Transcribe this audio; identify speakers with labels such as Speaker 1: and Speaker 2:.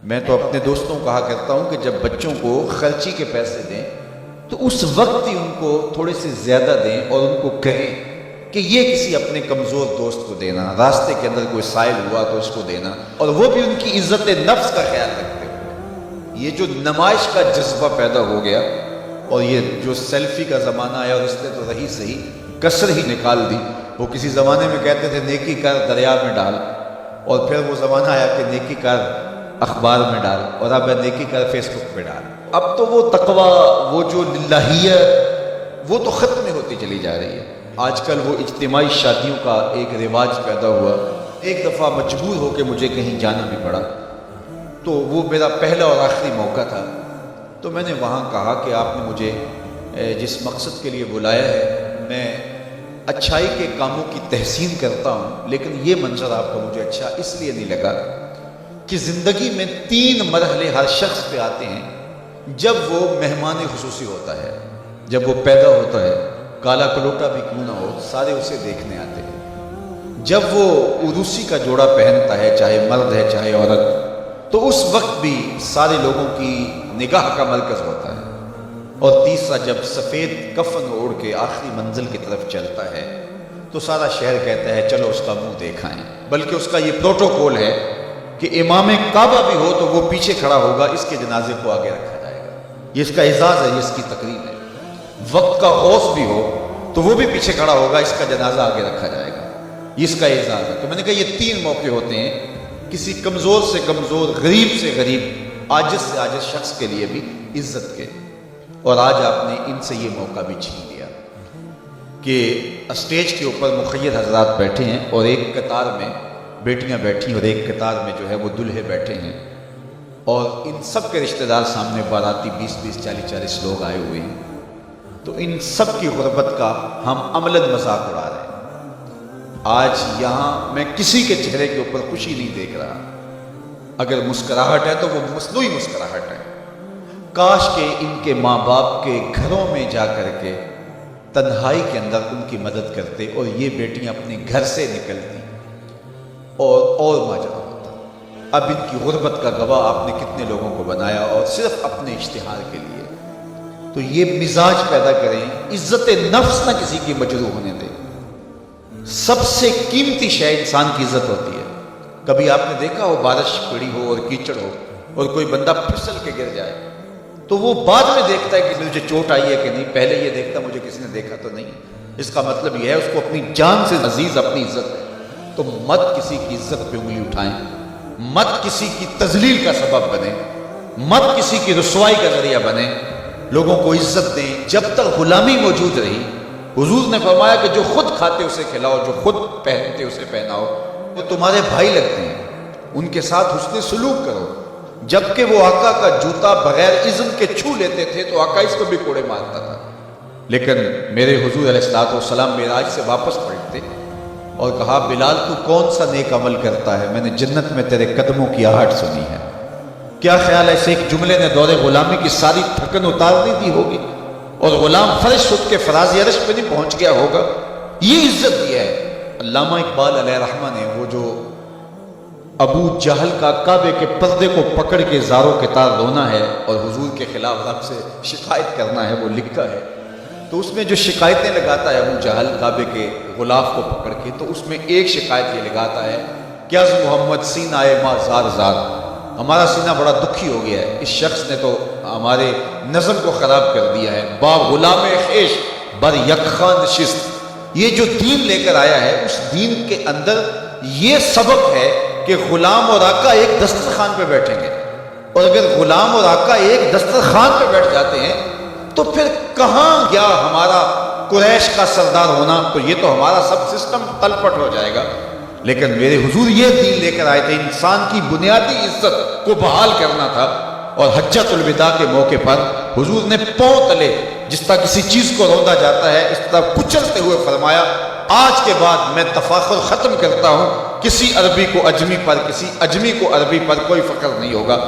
Speaker 1: میں تو اپنے دوستوں کو کہا کرتا ہوں کہ جب بچوں کو خرچی کے پیسے دیں تو اس وقت ہی ان کو تھوڑے سے زیادہ دیں اور ان کو کہیں کہ یہ کسی اپنے کمزور دوست کو دینا، راستے کے اندر کوئی سائل ہوا تو اس کو دینا، اور وہ بھی ان کی عزت نفس کا خیال رکھتے ہوئے۔ یہ جو نمائش کا جذبہ پیدا ہو گیا اور یہ جو سیلفی کا زمانہ آیا، اور اس نے تو رہی صحیح کسر ہی نکال دی۔ وہ کسی زمانے میں کہتے تھے نیکی کر دریا میں ڈال، اور پھر وہ زمانہ آیا کہ نیکی کر اخبار میں ڈال، اور اب نیکی کر فیس بک پہ ڈال۔ اب تو وہ تقوی، وہ جو للہیت، وہ تو ختم ہوتی چلی جا رہی ہے۔ آج کل وہ اجتماعی شادیوں کا ایک رواج پیدا ہوا۔ ایک دفعہ مجبور ہو کے مجھے کہیں جانا بھی پڑا، تو وہ میرا پہلا اور آخری موقع تھا۔ تو میں نے وہاں کہا کہ آپ نے مجھے جس مقصد کے لیے بلایا ہے، میں اچھائی کے کاموں کی تحسین کرتا ہوں، لیکن یہ منظر آپ کا مجھے اچھا اس لیے نہیں لگا کہ زندگی میں 3 مرحلے ہر شخص پہ آتے ہیں جب وہ مہمان خصوصی ہوتا ہے۔ جب وہ پیدا ہوتا ہے، کالا کلوٹا بھی کیوں نہ ہو، سارے اسے دیکھنے آتے ہیں۔ جب وہ عروسی کا جوڑا پہنتا ہے، چاہے مرد ہے چاہے عورت، تو اس وقت بھی سارے لوگوں کی نگاہ کا مرکز ہوتا ہے۔ اور تیسرا، جب سفید کفن اوڑھ کے آخری منزل کی طرف چلتا ہے تو سارا شہر کہتا ہے چلو اس کا منہ دیکھائیں۔ بلکہ اس کا یہ پروٹوکول ہے کہ امام کعبہ بھی ہو تو وہ پیچھے کھڑا ہوگا، اس کے جنازے کو آگے رکھا جائے گا۔ یہ اس کا اعزاز ہے، یہ اس کی تقریب ہے۔ وقت کا غوث بھی ہو تو وہ بھی پیچھے کھڑا ہوگا، اس کا جنازہ آگے رکھا جائے گا، یہ اس کا اعزاز ہے۔ تو میں نے کہا یہ 3 موقع ہوتے ہیں کسی کمزور سے کمزور، غریب سے غریب، عاجز سے عاجز شخص کے لیے بھی عزت کے، اور آج آپ نے ان سے یہ موقع بھی چھین لیا کہ اسٹیج کے اوپر مخیر حضرات بیٹھے ہیں، اور ایک قطار میں بیٹیاں بیٹھی اور ایک قطار میں جو ہے وہ دلہے بیٹھے ہیں، اور ان سب کے رشتہ دار سامنے باراتی 20-20 40-40 لوگ آئے ہوئے ہیں۔ تو ان سب کی غربت کا ہم عملاً مذاق اڑا رہے ہیں۔ آج یہاں میں کسی کے چہرے کے اوپر خوشی نہیں دیکھ رہا۔ اگر مسکراہٹ ہے تو وہ مصنوعی مسکراہٹ ہے۔ کاش کہ ان کے ماں باپ کے گھروں میں جا کر کے تنہائی کے اندر ان کی مدد کرتے، اور یہ بیٹیاں اپنے گھر سے نکلتی اور ماجرا ہوتا۔ اب ان کی غربت کا گواہ آپ نے کتنے لوگوں کو بنایا، اور صرف اپنے اشتہار کے لیے۔ تو یہ مزاج پیدا کریں، عزت نفس نہ کسی کی مجروح ہونے دیں۔ سب سے قیمتی شے انسان کی عزت ہوتی ہے۔ کبھی آپ نے دیکھا ہو بارش پڑی ہو اور کیچڑ ہو اور کوئی بندہ پھسل کے گر جائے تو وہ بعد میں دیکھتا ہے کہ مجھے چوٹ آئی ہے کہ نہیں، پہلے یہ دیکھتا مجھے کسی نے دیکھا تو نہیں۔ اس کا مطلب یہ ہے اس کو اپنی جان سے عزیز اپنی عزت ہے۔ تو مت کسی کی عزت پہ انگلی اٹھائیں، مت کسی کی تذلیل کا سبب بنیں، مت کسی کی رسوائی کا ذریعہ بنیں۔ لوگوں کو عزت دیں۔ جب تک غلامی موجود رہی، حضور نے فرمایا کہ جو خود کھاتے اسے کھلاؤ، جو خود پہنتے اسے پہناؤ۔ وہ تمہارے بھائی لگتے ہیں، ان کے ساتھ حسن سلوک کرو۔ جبکہ وہ آقا کا جوتا بغیر اذن کے چھو لیتے تھے تو آقا اس کو بھی کوڑے مارتا تھا، لیکن میرے حضور علیہ السلام معراج سے واپس پلٹتے اور کہا بلال تو کون سا نیک عمل کرتا ہے، میں نے جنت میں تیرے قدموں کی آہٹ سنی ہے۔ کیا خیال ہے اس ایک جملے نے دور غلامی کی ساری تھکن اتار نہیں دی ہوگی، اور غلام فرش اٹھ کے فراز عرش پہ نہیں پہنچ گیا ہوگا؟ یہ عزت دی ہے۔ علامہ اقبال علیہ رحمہ نے وہ جو ابو جہل کا کعبے کے پردے کو پکڑ کے زاروں کے تار رونا ہے اور حضور کے خلاف رب سے شکایت کرنا ہے، وہ لکھا ہے۔ تو اس میں جو شکایتیں لگاتا ہے ابو جہل کعبے کے غلاف کو پکڑ کے، تو اس میں ایک شکایت یہ لگاتا ہے کہ از محمد سینہ ما زار زار، ہمارا سینہ بڑا دکھی ہو گیا ہے، اس شخص نے تو ہمارے نظم کو خراب کر دیا ہے۔ با غلام خیش بر یکخاں نشست، یہ جو دین لے کر آیا ہے اس دین کے اندر یہ سبق ہے کہ غلام اور آقا ایک دسترخوان پہ بیٹھیں گے، اور اگر غلام اور آقا ایک دسترخوان پہ بیٹھ جاتے ہیں تو پھر کہاں گیا ہمارا قریش کا سردار ہونا؟ تو یہ تو ہمارا سب سسٹم تلپٹ ہو جائے گا۔ لیکن میرے حضور یہ دین لے کر آئے تھے، انسان کی بنیادی عزت کو بحال کرنا تھا، اور حجۃ الوداع کے موقع پر حضور نے پاؤں تلے جس طرح کسی چیز کو روندا جاتا ہے اس طرح کچلتے ہوئے فرمایا آج کے بعد میں تفاخر ختم کرتا ہوں، کسی عربی کو اجمی پر، کسی اجمی کو عربی پر کوئی فخر نہیں ہوگا۔